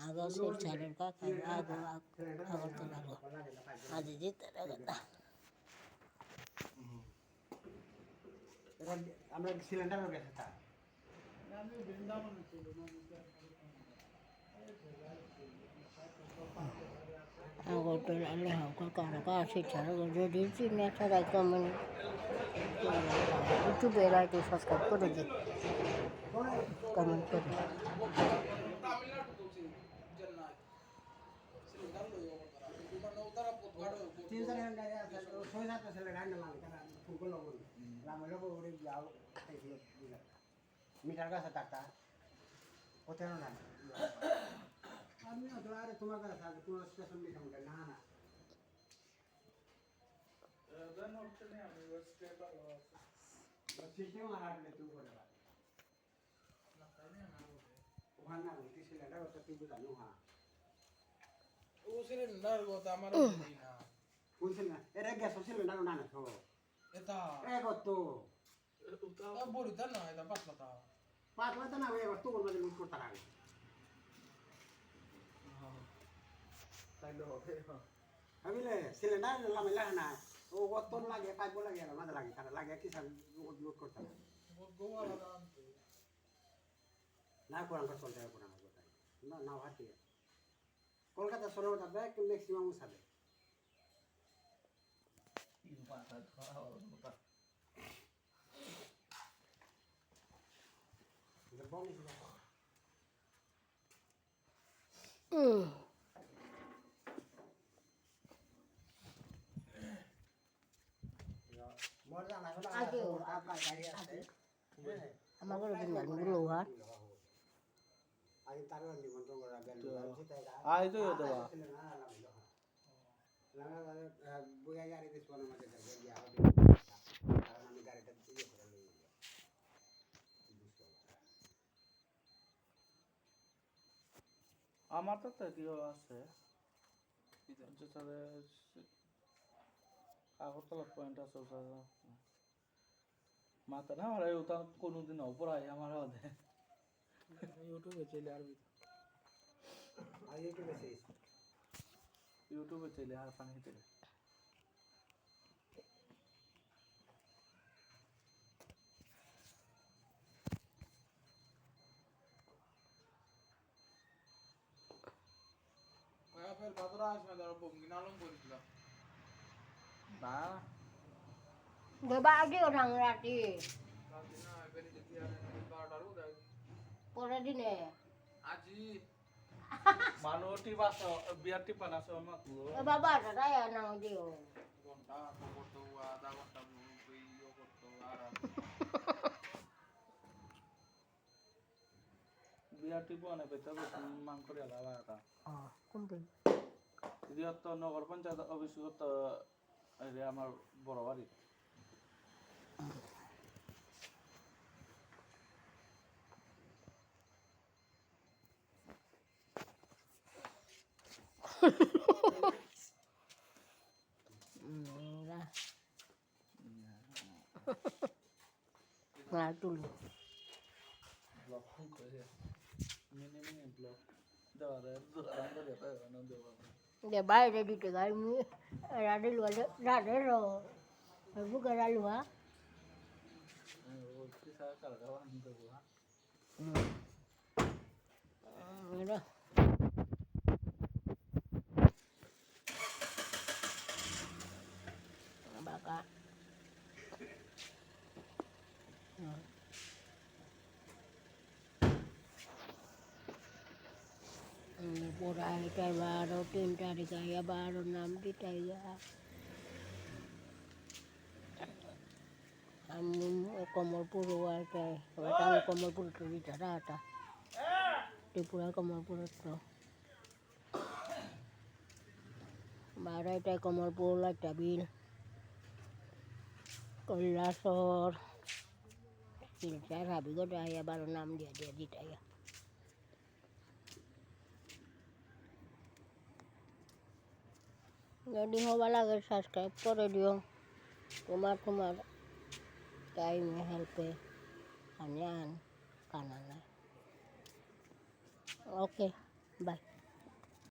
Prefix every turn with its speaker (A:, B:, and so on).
A: আগো শিলচরের কাকা আগো আগরতলা আগো আজি যেতে লাগা
B: আমরা সিলিন্ডারও গেছে তা
A: আগরতলা লেহাও কাকা শিলচর যদি চিনে ছাড়া কমন ইউটিউবে রাইটে সাবস্ক্রাইব করে দিই কমেন্ট করে
B: মিটার কাছে টাকা ওতেও না আমি তো আরে তোমার কাছে থাকে তোমার স্টেশন লিখে আমাকে না না দেন হচ্ছে না আমি স্টেপ সিস্টেম হারালে তুই করে না তাই না ওখানে না বলতে সিলিন্ডার ওটা তুই জানো হ্যাঁ ও সিলিন্ডার কথা আমার বুঝি না কোন সিলিন্ডার এর গ্যাস সিলিন্ডার না না তো এটা এ কত এটা বড়িটা না এটা পাতলাটা পাতলাটা না এবার তো বলবা যে লুট করতে লাগে তাইলে হবে আবিলে সিলিন্ডার লামেলা না ও কত লাগে পাইপ লাগে আর মাঝে লাগে কারণ লাগে কি সব লুট করতে লাগে বহুত গোয়ালা দাম তো না কোরআন করে চলতে হবে কোরআন কথা না না হাতি কলকাতা শহরে ওটা ব্যাক ম্যাক্সিমাম উসাবে তিন পাঁচ ধরা হলো মোটা
A: আমার ঘরে দিন গুলো হাত
B: আই তারও নিমন্ত্রণ করা গেল
C: আই তো দেবা
B: না বইয়া গাড়ি দিস বনে মাঝে যাবে গিয়া হবে কারণ আমি গাড়িটা দিয়ে করে লই
C: আমার তো তেকিও আছে যেটারে আগরতলা পয়েন্ট আছে ওটা মাথা না আমার ওটা কোনোদিন অপরাই আমার ওদে ইউটিউবে চলে আর ইউটিউবে চলে আর পানি চলে
D: ফের বাদরা আসবে ধরো বঙ্গিনালম করেছিলাম
C: না
A: দেবা আগে ওঠাং রাতি
D: না এবারে দেখি আর 12টারও দেয়
A: পরের দিনে
D: আজি
C: মানুটি বাস বিআরটি পানাস আমার
A: এ বাবা দাদা না দিও
D: ঘন্টা করতো আধা ঘন্টা ইয়ে করতো আর
C: বিআরটি পানে পেতে মান করে আলাদা এটা
A: কোনটা
C: ইদিয়ত নগর পঞ্চায়েত অফিসত এই আমার বড় বাড়ি
A: না তুল
C: ব্লক করে মিনি ব্লক দেওয়া যায় দোকান করে না দেওয়া
A: để bay đây đi từ cái mi ra đây luôn đấy ra đấy rồi phải bút cái ra luôn á
C: cái sao cả là các bạn được quá
A: đó bà cả pura এটা 12 3 তারিখ আয়া 12 নাম দিতাই আমি কমলপুর ওয়াটা ওটা কমলপুর তো দিতা এটা ত্রিপুরা কমলপুর তো 12 এটা কমলপুর একটা বিল কৈলাসর শিলচর হাবিগড় আয়া 12 নাম দিয়া দিতাই যদি হবা লাগে সাবস্ক্রাইব করে দিও তোমার টাইমে হেল্পে আন কানা না ওকে বাই